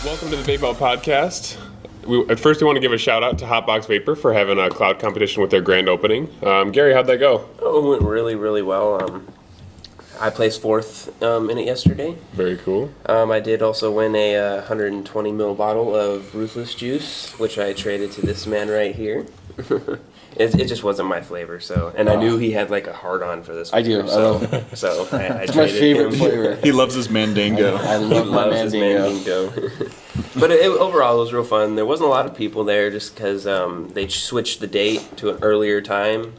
Welcome to the Vape-Out Podcast. First, we want to give a shout out to Hotbox Vapor for having a cloud competition with their grand opening. Gary, how'd that go? Oh, it went really, really well. I placed fourth in it yesterday. Very cool. I did also win a 120 ml bottle of Ruthless Juice, which I traded to this man right here. It just wasn't my flavor, and I knew he had like a hard-on for this. I do. So I it's my favorite flavor. He loves his Mandingo. I love my Mandingo. But overall, it was real fun. There wasn't a lot of people there just because they switched the date to an earlier time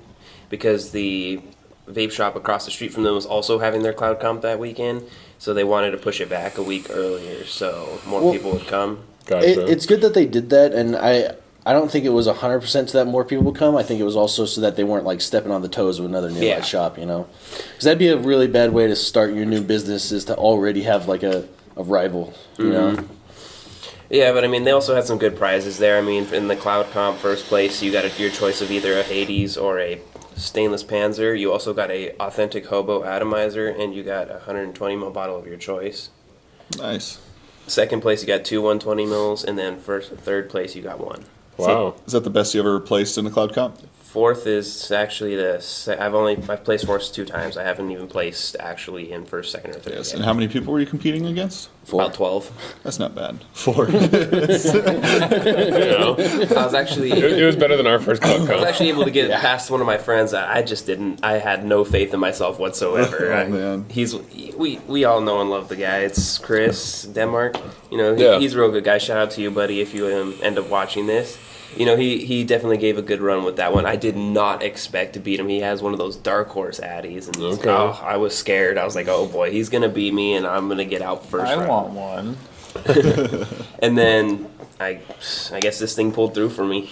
because the vape shop across the street from them was also having their cloud comp that weekend, so they wanted to push it back a week earlier so more people would come. Gotcha. It's good that they did that, and I don't think it was 100% so that more people would come. I think it was also so that they weren't like stepping on the toes of another nearby shop, you know? Because that'd be a really bad way to start your new business, is to already have like a rival, you know? Yeah, but I mean, they also had some good prizes there. I mean, in the Cloud Comp first place, you got your choice of either a Hades or a Stainless Panzer. You also got a Authentic Hobo Atomizer, and you got a 120 ml bottle of your choice. Nice. Second place, you got two 120 mils, and then third place, you got one. Wow. Is that the best you ever placed in a cloud comp? Fourth is actually I've placed fourth 2 times. I haven't even placed actually in first, second, or third. Yes. Yet. And how many people were you competing against? About 12. That's not bad. 4. You know, I was actually. it was better than our first cloud I was comp. actually able to get past one of my friends. I just didn't. I had no faith in myself whatsoever. Oh, man. We all know and love the guy. It's Chris Denmark. You know, he's a real good guy. Shout out to you, buddy, if you end up watching this. You know, he definitely gave a good run with that one. I did not expect to beat him. He has one of those dark horse addies, and I was scared. I was like, oh boy, he's gonna beat me, and I'm gonna get out first. I want one. And then I guess this thing pulled through for me.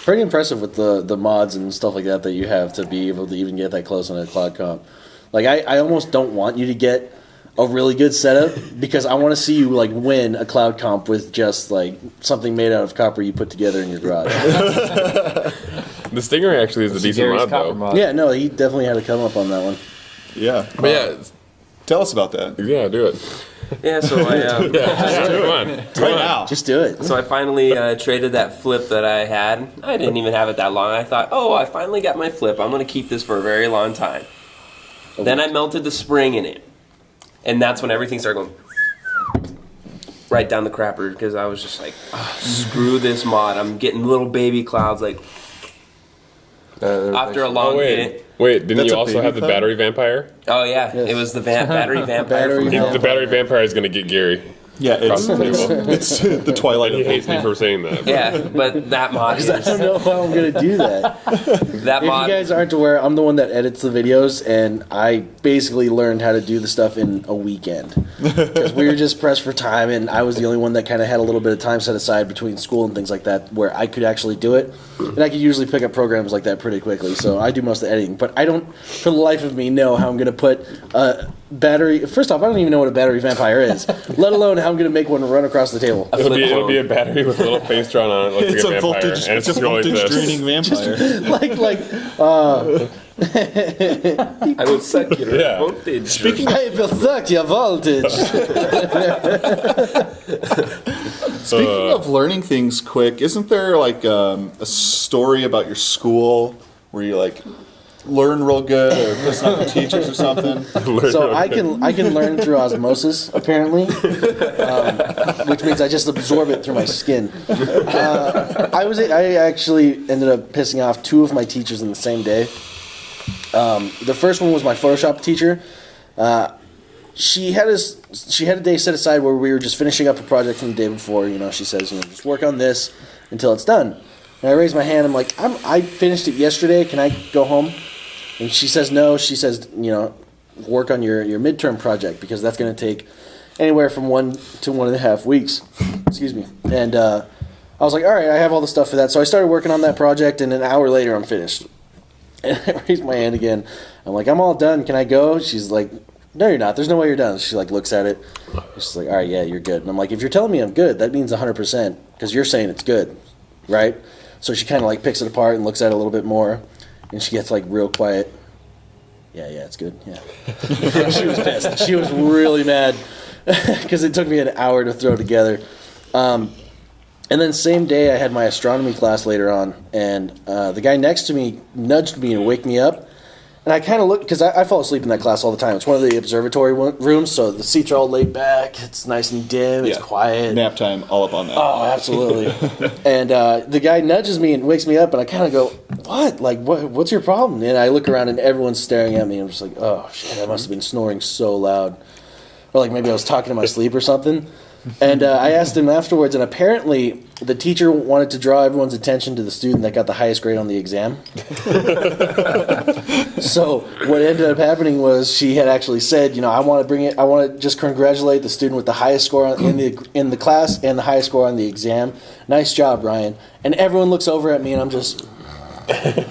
Pretty impressive with the mods and stuff like that you have to be able to even get that close on a cloud comp. Like, I almost don't want you to get a really good setup because I want to see you like win a cloud comp with just like something made out of copper you put together in your garage. The Stingray actually is a decent mod, though. Yeah, no, he definitely had to come up on that one. Yeah. But yeah, Tell us about that. Yeah, do it. Yeah, so I Come on. Right now. Just do it. so I finally traded that flip that I had. I didn't even have it that long. I thought, I finally got my flip. I'm going to keep this for a very long time. Then I melted the spring in it. And that's when everything started going right down the crapper because I was just like, screw this mod. I'm getting little baby clouds like after a long hit. Wait, didn't That's you a also baby have the cloud? battery vampire? Oh, yeah. Yes. It was the battery vampire. Battery from- The battery vampire is going to get Gary. Yeah, it's the twilight He of hates me for saying that. Yeah, but that mod is... I don't know how I'm going to do that. That If mod... you guys aren't aware, I'm the one that edits the videos, and I basically learned how to do the stuff in a weekend. Because we were just pressed for time, and I was the only one that kind of had a little bit of time set aside between school and things like that where I could actually do it. And I could usually pick up programs like that pretty quickly, so I do most of the editing. But I don't, for the life of me, know how I'm going to put a battery... First off, I don't even know what a battery vampire is, let alone how I'm going to make one run acrow the table. It'll be a battery with a little face drawn on it, like It's a a vampire. voltage. And It's a just really voltage this. draining vampire. I will suck your Yeah. voltage. I will suck your voltage. Speaking of learning things quick, isn't there like a story about your school where you like learn real good or listen up to teachers or something? So I can learn through osmosis, apparently, which means I just absorb it through my skin. I actually ended up pissing off 2 of my teachers in the same day. The first one was my Photoshop teacher. she had a day set aside where we were just finishing up a project from the day before. She says, just work on this until it's done. And I raised my hand. I'm like, I finished it yesterday. Can I go home? And she says no. She says, work on your midterm project because that's going to take anywhere from 1 to 1.5 weeks. Excuse me. And I was like, all right, I have all the stuff for that. So I started working on that project, and an hour later, I'm finished. And I raised my hand again. I'm like, I'm all done. Can I go? She's like, no, you're not. There's no way you're done. She looks at it. She's like, all right, yeah, you're good. And I'm like, if you're telling me I'm good, that means 100% because you're saying it's good, right? So she kind of picks it apart and looks at it a little bit more, and she gets real quiet. Yeah, it's good. Yeah. She was pissed. She was really mad because it took me an hour to throw together. And then same day I had my astronomy class later on, and the guy next to me nudged me and wake me up. And I kind of looked, because I fall asleep in that class all the time. It's one of the observatory rooms, so the seats are all laid back. It's nice and dim. It's quiet. Nap time, all up on that. Oh, absolutely. And the guy nudges me and wakes me up, and I kind of go, what? What's your problem? And I look around, and everyone's staring at me. I'm just like, oh, shit, I must have been snoring so loud. Or maybe I was talking in my sleep or something. And I asked him afterwards, and apparently the teacher wanted to draw everyone's attention to the student that got the highest grade on the exam. So what ended up happening was she had actually said, I want to just congratulate the student with the highest score in the class and the highest score on the exam. Nice job, Ryan. And everyone looks over at me, and I'm just... Gotta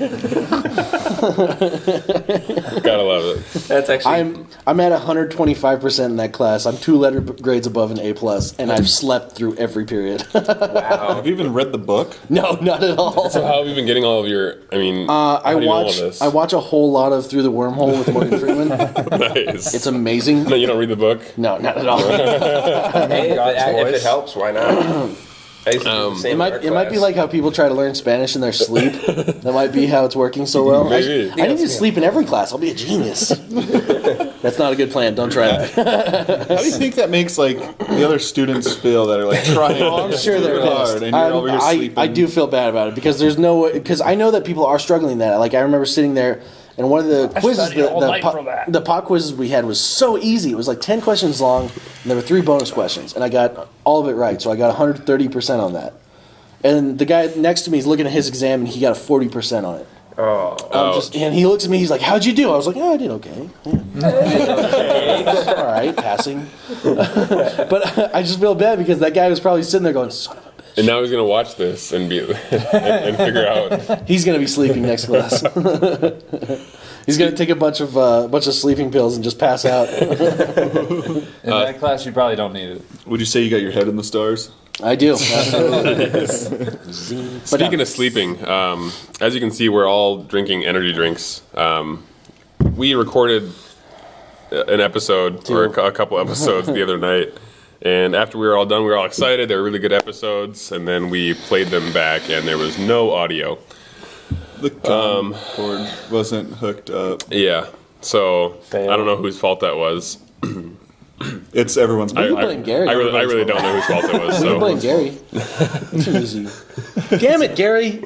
love it. That's actually... I'm at 125% in that class. I'm 2 letter grades above an A+, and I've slept through every period. Wow. Have you even read the book? No, not at all. So how have you been getting all of your? I mean, how do you know all this? I watch a whole lot of Through the Wormhole with Morgan Freeman. Nice. It's amazing. No, you don't read the book? No, not at all. Hey, if it helps, why not? I used to do the same it might be like how people try to learn Spanish in their sleep. That might be how it's working so well. Maybe. I need to sleep in every class. I'll be a genius. That's not a good plan. Don't try that. How do you think that makes the other students feel that are trying? Oh, I'm sure they're hard, and you're over here sleeping? I do feel bad about it because there's no way, because I know that people are struggling that. I remember sitting there. And one of the quizzes, the pop quizzes we had was so easy. It was 10 questions long, and there were 3 bonus questions. And I got all of it right, so I got 130% on that. And the guy next to me is looking at his exam, and he got a 40% on it. Oh. And he looks at me, he's like, how'd you do? I was like, I did okay. Yeah. All right, passing. But I just feel bad because that guy was probably sitting there going, son of a bitch. And now he's gonna watch this and be and figure out. He's gonna be sleeping next class. He's gonna take a bunch of sleeping pills and just pass out. In that class, you probably don't need it. Would you say you got your head in the stars? I do. Speaking of sleeping, as you can see, we're all drinking energy drinks. We recorded an episode or a couple episodes the other night. And after we were all done, we were all excited. They were really good episodes. And then we played them back, and there was no audio. The cord wasn't hooked up. Yeah. So I don't know whose fault that was. It's everyone's You can blame Gary. I really don't know whose fault it was. You can blame So Gary. That's easy. Damn it, Gary.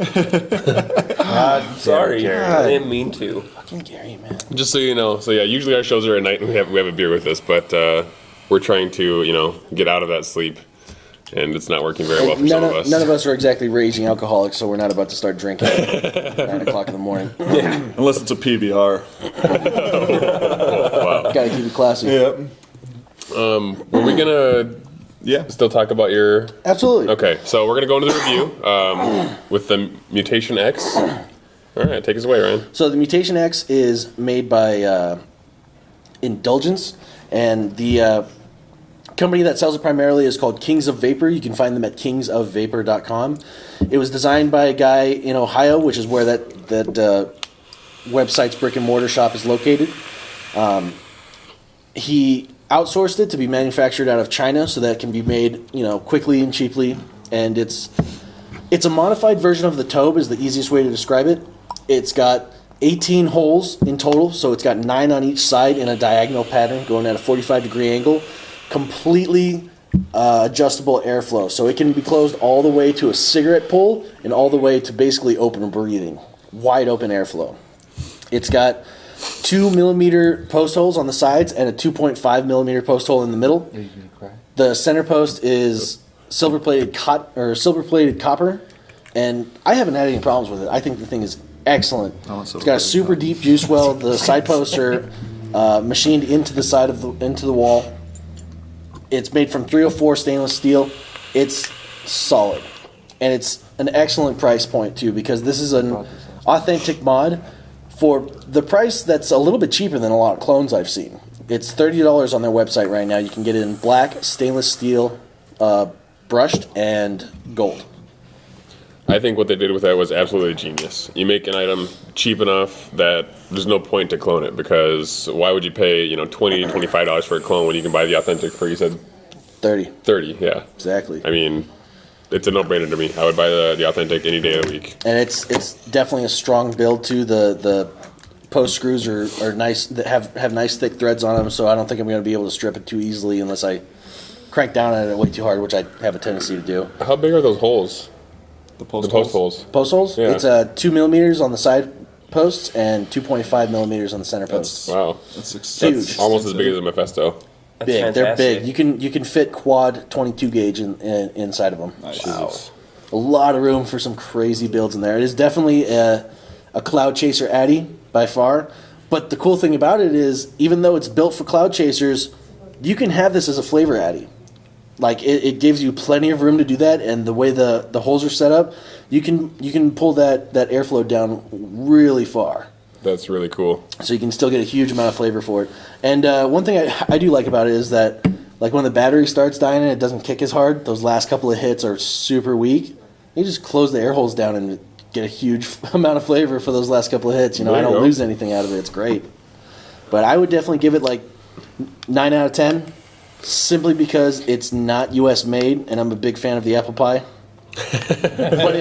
Sorry, God. I didn't mean to. Fucking Gary, man. just so you know, usually our shows are at night and we have a beer with us, but we're trying to get out of that sleep, and it's not working very well for some of us. None of us are exactly raging alcoholics, so we're not about to start drinking at 9 o'clock in the morning. Unless it's a PBR. Wow. Gotta keep it classy. Yep. Were we gonna still talk about your? Absolutely. Okay, so we're gonna go into the review with the Mutation X. All right, take us away, Ryan. So the Mutation X is made by Indulgence, and the company that sells it primarily is called Kings of Vapor. You can find them at kingsofvapor.com. It was designed by a guy in Ohio, which is where that website's brick and mortar shop is located. He outsourced it to be manufactured out of China so that it can be made, quickly and cheaply. And it's a modified version of the Tobe is the easiest way to describe it. It's got 18 holes in total, so it's got 9 on each side in a diagonal pattern going at a 45-degree angle. Completely adjustable airflow, so it can be closed all the way to a cigarette pull and all the way to basically open breathing. Wide open airflow. It's got 2 millimeter post holes on the sides and a 2.5 millimeter post hole in the middle. Are you gonna cry? The center post is silver plated copper, and I haven't had any problems with it. I think the thing is excellent. It's got a super deep juice well. The side posts are machined into the side of into the wall. It's made from 304 stainless steel. It's solid, and it's an excellent price point too, because this is an authentic mod for the price that's a little bit cheaper than a lot of clones I've seen. It's $30 on their website right now. You can get it in black, stainless steel, brushed, and gold. I think what they did with that was absolutely genius. You make an item cheap enough that there's no point to clone it, because why would you pay, $20, $25 for a clone when you can buy the authentic for, you said? 30. 30, yeah. Exactly. I mean, it's a no-brainer to me. I would buy the authentic any day of the week. And it's definitely a strong build too. The post screws are nice, that have nice thick threads on them, so I don't think I'm going to be able to strip it too easily unless I crank down on it way too hard, which I have a tendency to do. How big are those holes? The post holes. Post holes? Yeah. It's 2 millimeters on the side posts and 2.5 millimeters on the center posts. Wow. That's huge. Almost as big as a Mephisto. That's Big. They're fantastic. big. You can fit quad 22 gauge inside of them. Nice. Wow. A lot of room for some crazy builds in there. It is definitely a Cloud Chaser Addy by far. But the cool thing about it is, even though it's built for Cloud Chasers, you can have this as a flavor Addy. Like, it gives you plenty of room to do that, and the way the holes are set up, you can pull that airflow down really far. That's really cool. So you can still get a huge amount of flavor for it. And one thing I do like about it is that, like, when the battery starts dying and it doesn't kick as hard, those last couple of hits are super weak. You just close the air holes down and get a huge amount of flavor for those last couple of hits. I don't lose anything out of it. It's great. But I would definitely give it like 9 out of 10, simply because it's not U.S. made, and I'm a big fan of the apple pie. But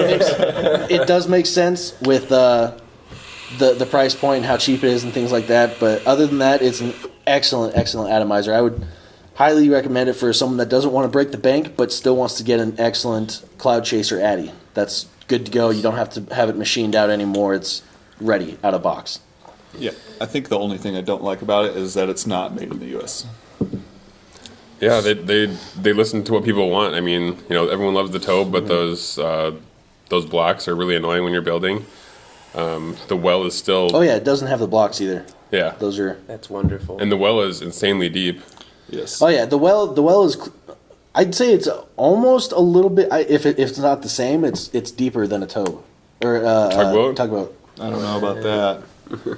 it does make sense with the price point and how cheap it is and things like that. But other than that, it's an excellent atomizer. I would highly recommend it for someone that doesn't want to break the bank but still wants to get an excellent Cloud Chaser Addy. That's good to go. You don't have to have it machined out anymore. It's ready out of box. Yeah, I think the only thing I don't like about it is that it's not made in the U.S. Yeah, they listen to what people want. I mean, everyone loves the Tobe, but those blocks are really annoying when you're building. The well is still... Oh, yeah, it doesn't have the blocks either. Yeah. Those are... That's wonderful. And the well is insanely deep. Yes. Oh, yeah, the well is... I'd say it's almost a little bit... If it's not the same, it's deeper than a Tobe. Or tugboat. I don't know about that.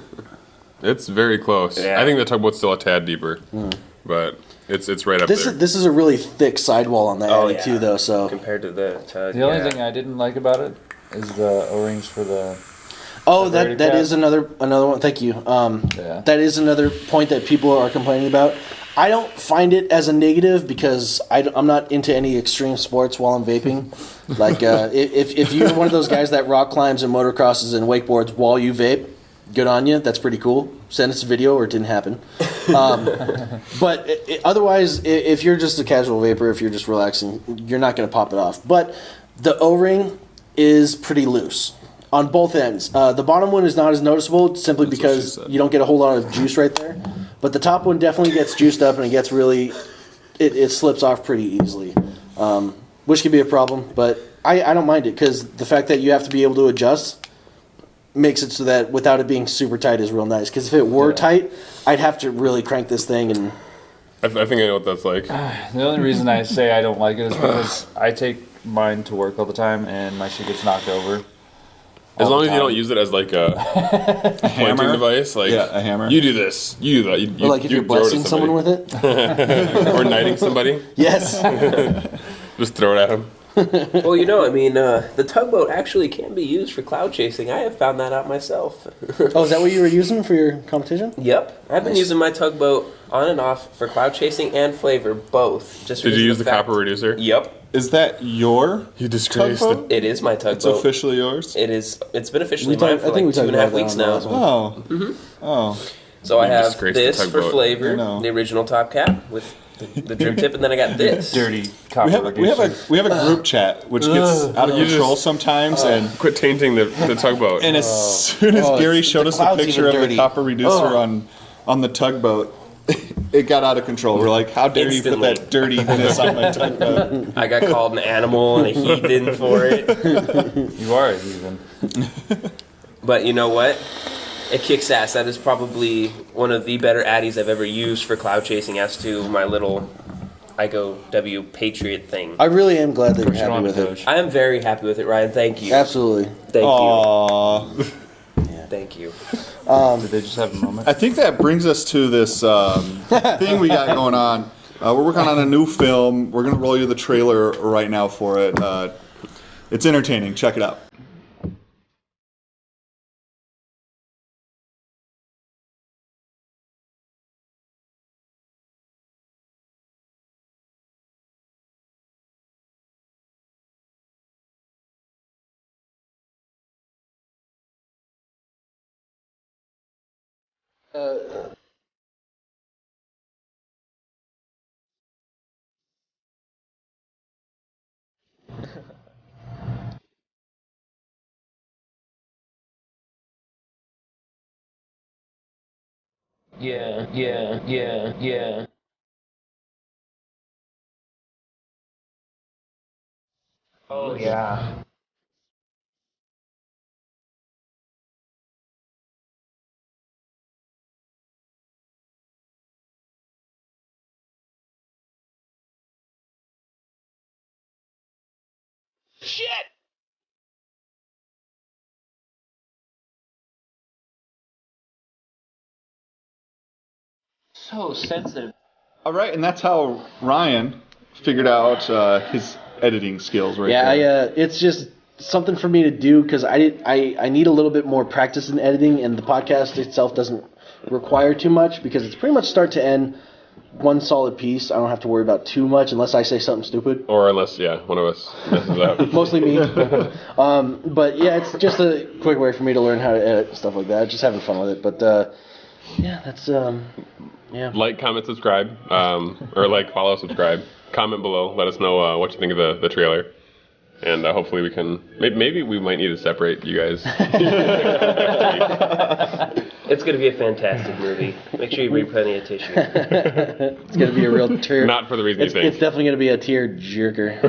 It's very close. Yeah. I think the tugboat's still a tad deeper, but it's right up there. This is a really thick sidewall on that Addy too, though. So compared to the tug, The only thing I didn't like about it is the O-rings for the... that is another one. Thank you. Yeah. That is another point that people are complaining about. I don't find it as a negative because I'm not into any extreme sports while I'm vaping. Like if you're one of those guys that rock climbs and motocrosses and wakeboards while you vape, good on you. That's pretty cool. Send us a video, or it didn't happen. But otherwise, if you're just a casual vapor, if you're just relaxing, you're not going to pop it off. But the O-ring is pretty loose on both ends. The bottom one is not as noticeable simply because you don't get a whole lot of juice right there. But the top one definitely gets juiced up, and it gets really... It slips off pretty easily, which can be a problem. But I don't mind it, because the fact that you have to be able to adjust makes it so that without it being super tight is real nice. Because if it were tight, I'd have to really crank this thing. And I think I know what that's like. The only reason I say I don't like it is because I take mine to work all the time, and my shit gets knocked over. As long as you don't use it as like a pointing device, like a hammer. You do this, you do that. or like if you're blessing someone with it. Or knighting somebody, Yes. just throw it at them. Well, the tugboat actually can be used for cloud chasing. I have found that out myself. Oh, is that what you were using for your competition? Yep, I've been using my tugboat on and off for cloud chasing and flavor, both. Just Did you use the fact- copper reducer? Yep, Is that your You disgraced tugboat? it is my It's tugboat. officially yours? It is. It's been officially We talked- mine for I think we like talked 2.5 about weeks that on the last now. one. Oh. Oh. So I You have disgraced the this for tugboat. flavor, I know. the original top cap with the drip tip, and then I got this. Dirty copper We have reducer. we have a group chat which gets out of control sometimes, and Quit tainting the tugboat. as soon as Gary showed us the cloud's picture even of the dirty. copper reducer on the tugboat, it got out of control. We're like, how dare you put Instantly. that dirtiness on my tugboat? I got called an animal and a heathen for it. You are a heathen. But you know what? It kicks ass. That is probably one of the better addies I've ever used for cloud chasing as to my little IGO W Patriot thing. I really am glad that you're You don't happy have with a it. coach. I am very happy with it, Ryan. Thank you. Absolutely. Thank Aww. you. Thank you. Did they just have a moment? I think that brings us to this thing we got going on. We're working on a new film. We're going to roll you the trailer right now for it. It's entertaining. Check it out. Yeah. Oh, yeah. Shit! So sensitive. All right, and that's how Ryan figured out his editing skills right Yeah, there. it's just something for me to do because I need a little bit more practice in editing, and the podcast itself doesn't require too much because it's pretty much start to end one solid piece. I don't have to worry about too much unless I say something stupid. Or unless, one of us messes up. Mostly me. But yeah, it's just a quick way for me to learn how to edit and stuff like that. Just having fun with it. But yeah, that's yeah. Like, comment, subscribe, or like, follow, subscribe. Comment below. Let us know what you think of the trailer, and hopefully we can. Maybe we might need to separate you guys. It's going to be a fantastic movie. Make sure you bring plenty of tissue. It's gonna be a real tear. Not for the reason It's you think. it's definitely gonna be a tear jerker.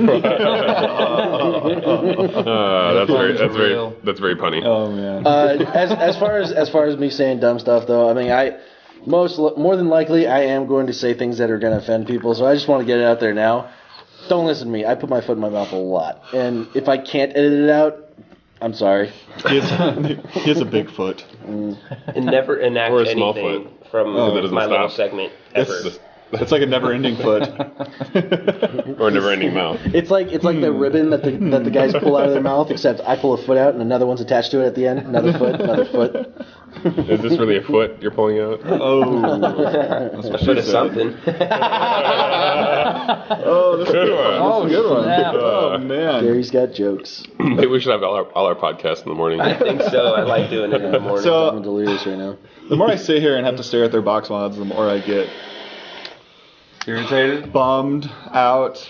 That's very punny. Oh man. As far as me saying dumb stuff though, I mean more than likely I am going to say things that are going to offend people, so I just want to get it out there now. Don't listen to me. I put my foot in my mouth a lot, and if I can't edit it out, I'm sorry. He has a big foot. And never enact Or a small anything foot. from that doesn't my little stop. segment ever. It's like a never-ending foot. Or a never-ending mouth. It's like the ribbon that the guys pull out of their mouth, except I pull a foot out and another one's attached to it at the end. Another foot, another foot. Is this really a foot you're pulling out? Oh, A foot of something. oh, that's Good one. Oh, good one. snap. Oh man. Gary's got jokes. Maybe we should have all our podcasts in the morning. I think so. I like doing it in the morning. So I'm delirious right now. the more I sit here and have to stare at their box mods, the more I get Irritated? bummed out.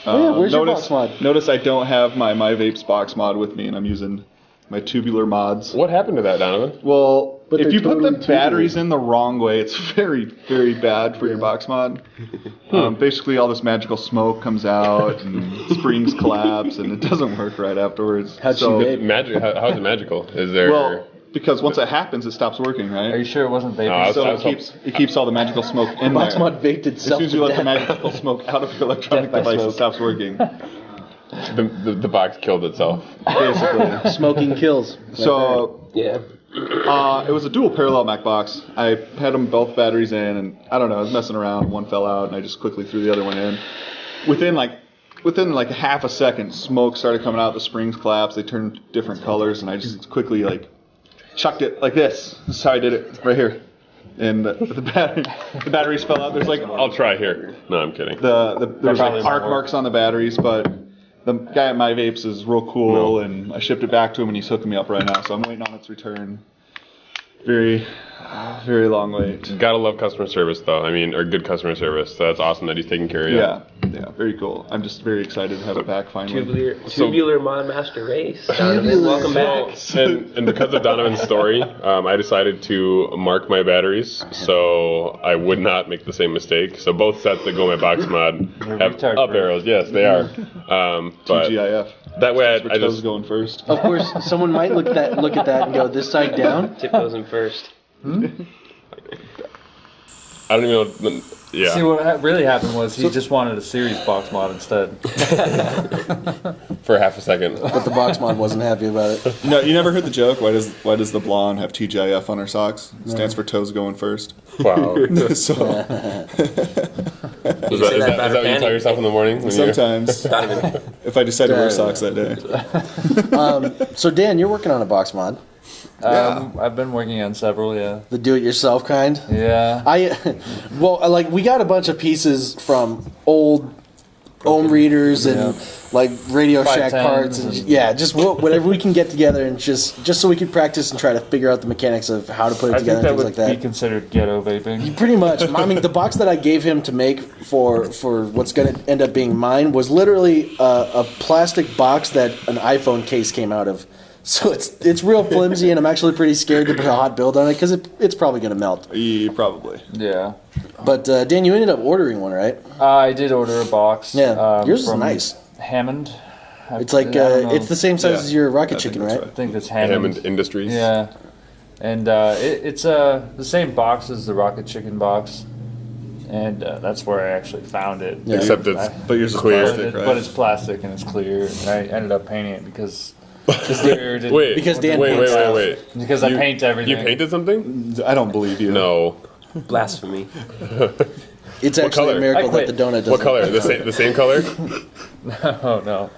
Oh, yeah, where's your box mod? Notice I don't have my Vapes box mod with me, and I'm using my tubular mods. What happened to that, Donovan? Well, But if they're you put totally the batteries in the wrong way, it's very, very bad for your box mod. Basically, all this magical smoke comes out, and springs collapse, and it doesn't work right afterwards. How'd you vape? How is it magical? Is there? Well, because once that happens, it stops working, right? Are you sure it wasn't vaping? I was- So I it keeps all the magical smoke in Box there. mod vaped As itself soon as you to let the death. magical smoke out of your electronic Death by device, smoke. it stops working. the box killed itself. Basically. Smoking kills. So yeah. it was a dual parallel Mac box. I had them both batteries in, and I don't know, I was messing around. One fell out, and I just quickly threw the other one in. Within like half a second, smoke started coming out. The springs collapsed. They turned different colors, and I just quickly chucked it like this. This is how I did it right here. And the batteries fell out. There's like I'll try here. No, I'm kidding. there's like arc marks on the batteries, but the guy at My Vapes is real cool, and I shipped it back to him, and he's hooking me up right now. So I'm waiting on its return. very, very long wait. Gotta love customer service, though. I mean, or good customer service. So that's awesome that he's taking care of you. Yeah, very cool. I'm just very excited to have it back finally. Tubular Modmaster Race. Donovan, welcome back. And because of Donovan's story, I decided to mark my batteries so I would not make the same mistake. So both sets that go in my box mod have up arrows. Yes, they are. But TGIF. that way I Toes just... going first. Of course, someone might look at that and go, this side down. Tip goes in first. I don't even know... Yeah. See, what really happened was he just wanted a series box mod instead. For half a second. But the box mod wasn't happy about it. No, you never heard the joke? Why does the blonde have TGIF on her socks? It stands for toes going first. Wow. So Is that what you tell yourself in the morning? When sometimes, if I decide to wear socks that day. So Dan, you're working on a box mod. I've been working on several, yeah. The do-it-yourself kind. Yeah. We got a bunch of pieces from old ohm readers and like Radio Shack 510s parts and just whatever we can get together and just so we could practice and try to figure out the mechanics of how to put it I together think and that things would like be that. considered ghetto vaping. Pretty much. I mean, the box that I gave him to make for what's going to end up being mine was literally a plastic box that an iPhone case came out of. So it's real flimsy, and I'm actually pretty scared to put a hot build on it because it's probably going to melt. Yeah, probably. Yeah. But Dan, you ended up ordering one, right? I did order a box. Yeah, yours is from nice. Hammond. It's like it's the same size as your Rocket Chicken, right? I think that's Hammond. Hammond Industries. Yeah. And it's the same box as the Rocket Chicken box. And that's where I actually found it. Yeah. Except it's But yours is clear. plastic, right? But it's plastic and it's clear. And I ended up painting it because clear didn't- Wait, Because Dan wait, paints wait, stuff. wait. Because I paint everything. You painted something? I don't believe you. No. Blasphemy. It's actually color? a miracle I that quit. the donut doesn't. What color? The same color? Oh no!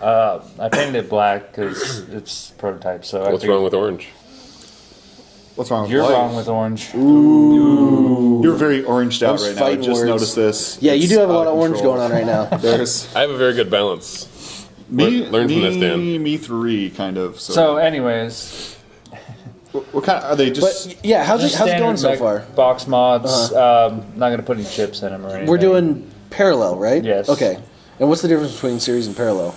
I painted it black because it's prototype. So What's wrong with orange? What's wrong with You're white? wrong with orange. You're very oranged out Those right now. I fighting just words. noticed this. Yeah, you It's do have a lot out of orange control. going on right now. There's I have a very good balance. me. Learn from this, Dan. Me three, kind of. So, anyways, what kind of, are they just? But yeah, how's it going so far? Box mods. Not gonna put any chips in them or anything. We're doing parallel, right? Yes. Okay. And what's the difference between series and parallel?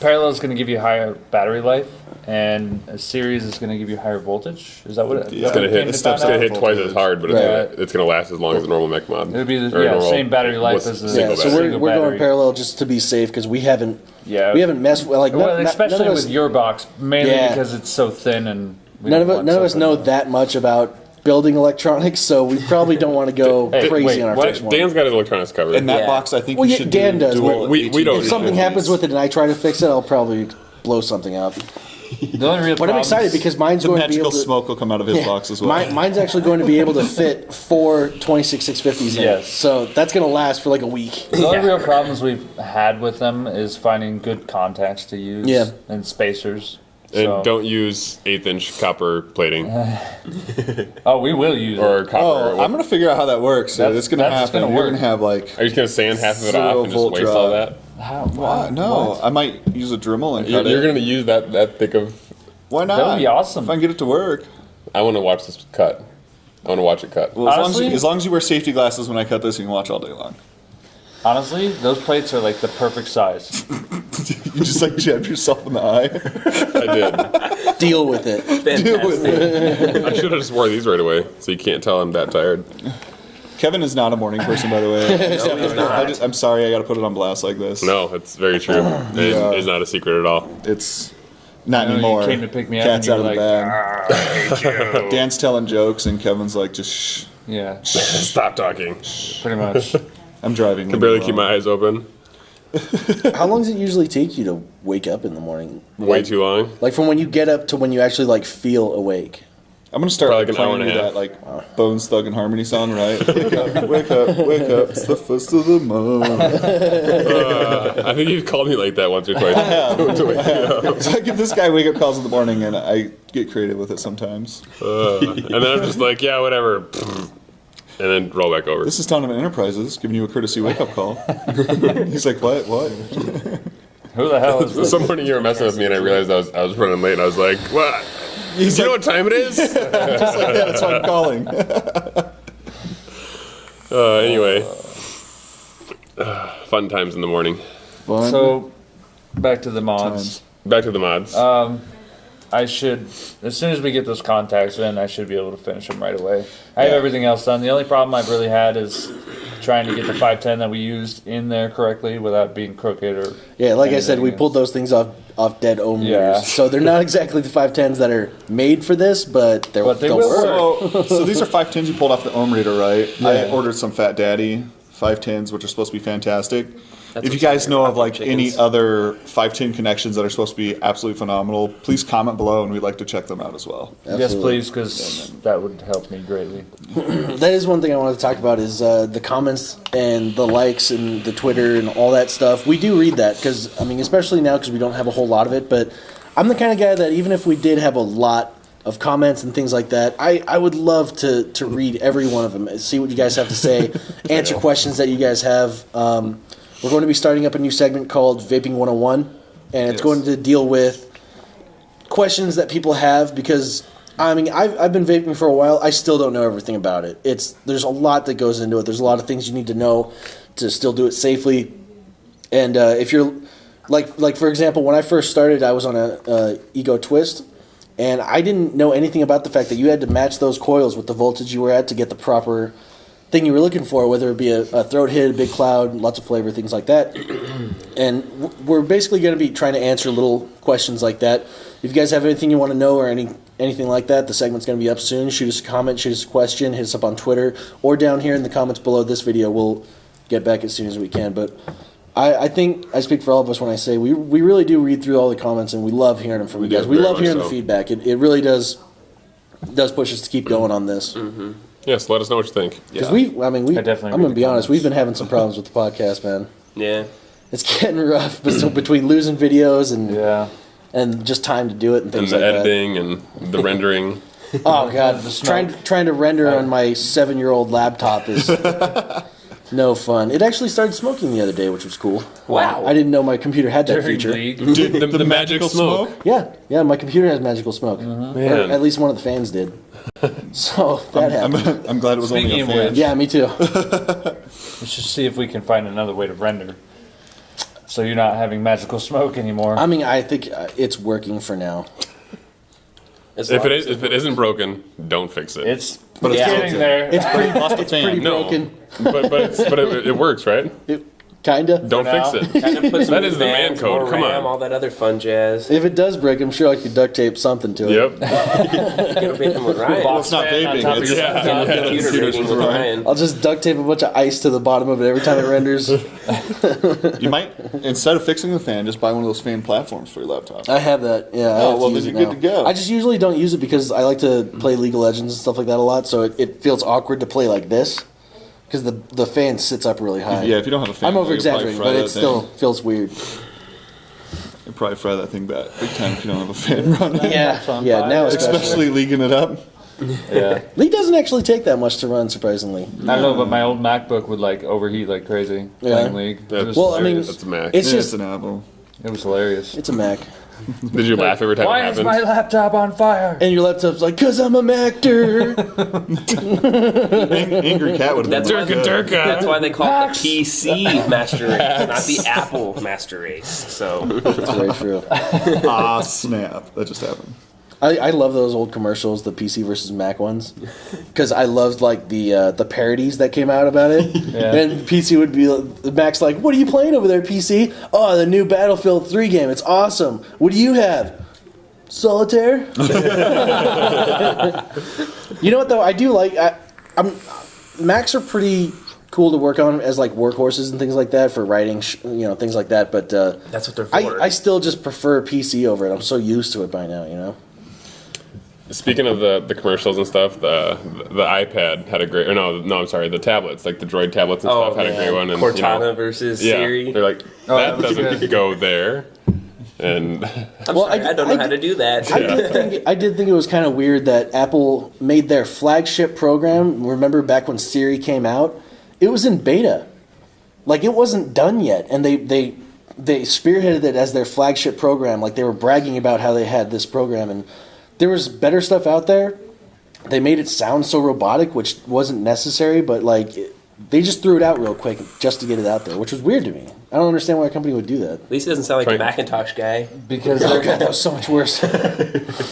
Parallel is going to give you higher battery life, and a series is going to give you higher voltage. Is that what it? Yeah. It's gonna hit. It It's steps gonna up hit twice voltage. as hard, but Right. it's gonna last as long as a normal mech mod. It would be the Or a normal- same battery life what's as a single Yeah, so battery. we're going battery. parallel just to be safe because we haven't messed with Well, none especially of us, with your box, mainly Yeah. because it's so thin and we none don't of want us know something- that much about building electronics, so we probably don't want to go Hey, crazy wait, on our what? first one. Dan's got his electronics covered. In that Yeah. box, I think Well, you yeah, should Dan do does. dual We don't. If something happens with it and I try to fix it, I'll probably blow something up. The only real But I'm excited because mine's the going to be magical able to. smoke will come out of his box as well. Mine's actually going to be able to fit 4 26650s in it. Yes. So that's going to last for like a week. The only real problems we've had with them is finding good contacts to use Yeah. and spacers. And So- don't use 1/8" copper plating Oh, we will use or it. copper. I'm gonna figure out how that works. That's- It's gonna that's happen. gonna You're work. gonna have like. Are you just gonna sand half of it off and just 0-volt waste all drive. that? How, What? No, I might use a Dremel and cut You're it. gonna use that thick of. Why not? That would be awesome. If I can get it to work. I want to watch this cut. I want to watch it cut. Well, Honestly- as long as you wear safety glasses when I cut this, you can watch all day long. Honestly, those plates are like the perfect size. You just like jab yourself in the eye. I did. Deal with it. Deal with it. I should have just wore these right away, so you can't tell I'm that tired. Kevin is not a morning person, by the way. I'm sorry, I got to put it on blast like this. No, it's very true. It's not a secret at all. It's not You know, anymore. you came to pick me up Cat's and out you of were the like, bag. Dan's telling jokes, and Kevin's like, just shh. yeah, Stop talking. pretty much. I'm driving. I can barely keep my eyes open. How long does it usually take you to wake up in the morning? Way too long. Like from when you get up to when you actually like feel awake. I'm gonna start Probably like an hour playing and a you half. that like Bones Thug and Harmony song, right? Wake up, wake up, wake up! It's the first of the month. I think you've called me like that once or twice. To wake me up. So I give this guy wake up calls in the morning, and I get creative with it sometimes. And then I'm just like, yeah, whatever. And then roll back over. This is Donovan Enterprises giving you a courtesy wake up call. He's like, what? What? Who the hell is this? Some morning you were messing with me, and I realized I was running late, and I was like, what? You know what time it is? Just like that, that's why I'm calling. Anyway, fun times in the morning. Fun. So, back to the mods. Back to the mods. I should, as soon as we get those contacts in, I should be able to finish them right away. I have everything else done. The only problem I've really had is trying to get the 510 that we used in there correctly without being crooked or. Yeah, like I said, we pulled those things off dead ohm meters. Yeah. So they're not exactly the 510s that are made for this, but they'll But they will work. So these are 510s you pulled off the ohm reader, right? Yeah. I ordered some Fat Daddy 510s, which are supposed to be fantastic. That's If you what's guys in know your of like popcorn any chickens. other 510 connections that are supposed to be absolutely phenomenal, please comment below, and we'd like to check them out as well. Yes, Absolutely. please, because that would help me greatly. That is one thing I wanted to talk about is the comments and the likes and the Twitter and all that stuff. We do read that because, I mean, especially now because we don't have a whole lot of it, but I'm the kind of guy that even if we did have a lot of comments and things like that, I would love to read every one of them, see what you guys have to say, answer questions that you guys have. We're going to be starting up a new segment called Vaping 101, and it's going to deal with questions that people have because, I mean, I've been vaping for a while. I still don't know everything about it. There's a lot that goes into it. There's a lot of things you need to know to still do it safely. And if you're, like for example, when I first started, I was on a Ego Twist, and I didn't know anything about the fact that you had to match those coils with the voltage you were at to get the proper thing you were looking for, whether it be a throat hit, a big cloud, lots of flavor, things like that. And we're basically going to be trying to answer little questions like that. If you guys have anything you want to know or anything like that, the segment's going to be up soon. Shoot us a comment, shoot us a question, hit us up on Twitter, or down here in the comments below this video. We'll get back as soon as we can. But I think I speak for all of us when I say we really do read through all the comments, and we love hearing them from you guys. We love hearing the feedback. It really does push us to keep going on this. Mm-hmm. Yes, let us know what you think. Because definitely I'm going read to the be honest, comments. we've been having some problems with the podcast, man. Yeah. It's getting rough between losing videos Yeah. and just time to do it and And things the like editing and the rendering. that. Oh god, trying to render on my 7-year-old laptop is no fun. It actually started smoking the other day, which was cool. Wow. I didn't know my computer had that During feature. League. Dude, the magical smoke. Yeah, my computer has magical smoke. Man. Or at least one of the fans did. So that happened. I'm glad it was only Speaking a of fan. which- Yeah, me too. We should see if we can find another way to render. So you're not having magical smoke anymore. I mean, I think it's working for now. As If long it isn't broken, don't fix it. it's it's getting there. It's pretty, Lost a it's fan. pretty No. broken. but it works, right? Kinda. Don't now. fix it. kind of put some That is the man fans, code. more Come RAM, on. all that other fun jazz. If it does break, I'm sure I could duct tape something to it. Yep. You can vape them with Ryan. Well, it's not Fan on vaping. top of It's your laptop. Computer rating with Ryan. I'll just duct tape a bunch of ice to the bottom of it every time it renders. You might, instead of fixing the fan, just buy one of those fan platforms for your laptop. I have that. Yeah. I Oh, have well, to then use you're it good to go. I just usually don't use it because I like to play League of Legends and stuff like that a lot. So it feels awkward to play like this because the fan sits up really high. Yeah, if you don't have a fan, I'm over exaggerating, but it still thing. feels weird. You'll probably fry that thing back big time if you don't have a fan running. Yeah. on Yeah. fire. Now especially. Especially leaguing it up. Yeah. League doesn't actually take that much to run, surprisingly. I don't know, but my old MacBook would like overheat like crazy Yeah. playing League. It was, Well, I mean, That's a Mac. it's Yeah, just it's an Apple. it was hilarious. it's a Mac, Did you laugh every time Why it is happened? my laptop on fire? and your laptop's like, "Cause I'm a Mactor." Angry Cat would have That's been why, good. that's why they call Max. it the PC Master Race, not the Apple Master Race. So That's very true. Ah, snap. That just happened. I love those old commercials, the PC versus Mac ones, because I loved like the parodies that came out about it. Yeah. And PC would be the Mac's like, "What are you playing over there, PC? Oh, the new Battlefield 3 game. It's awesome. What do you have? Solitaire." You know what though? I do like. Macs are pretty cool to work on as like workhorses and things like that for writing, things like that. But that's what they're for. I still just prefer PC over it. I'm so used to it by now, you know. Speaking of the commercials and stuff, the iPad had a great. Or no, I'm sorry, the tablets, like the Droid tablets and stuff, had a great one. And, Cortana versus Siri. They're like, Oh, that that was doesn't good. go there. And I'm sorry, I don't know how to do that. I did think it was kind of weird that Apple made their flagship program. Remember back when Siri came out? It was in beta. Like it wasn't done yet, and they spearheaded it as their flagship program. Like they were bragging about how they had this program, and there was better stuff out there. They made it sound so robotic, which wasn't necessary, but they just threw it out real quick just to get it out there, which was weird to me. I don't understand why a company would do that. At least it doesn't sound like a Macintosh guy. Because Oh god, that was so much worse.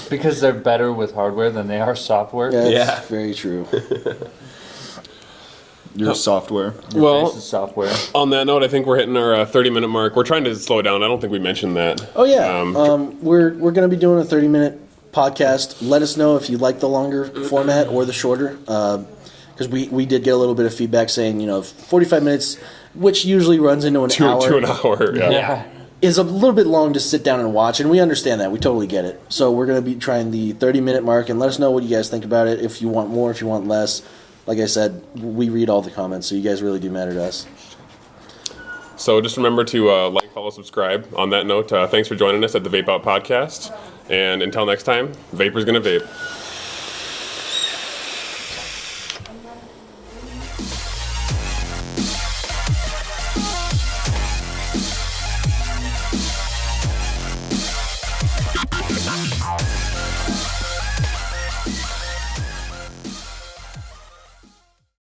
because they're better with hardware than they are software. That's very true. Your software. Well, This is software. on that note, I think we're hitting our 30-minute mark. We're trying to slow down. I don't think we mentioned that. Oh yeah, we're going to be doing a 30-minute podcast. Let us know if you like the longer format or the shorter, because we did get a little bit of feedback saying 45 minutes, which usually runs into an hour. To an hour, yeah. Yeah. Is a little bit long to sit down and watch, and we understand that. We totally get it. So we're going to be trying the 30-minute mark, and let us know what you guys think about it. If you want more, if you want less. Like I said, we read all the comments, so you guys really do matter to us. So just remember to like, follow, subscribe. On that note, thanks for joining us at the Vape-Out Podcast. And until next time, Vapor's gonna vape.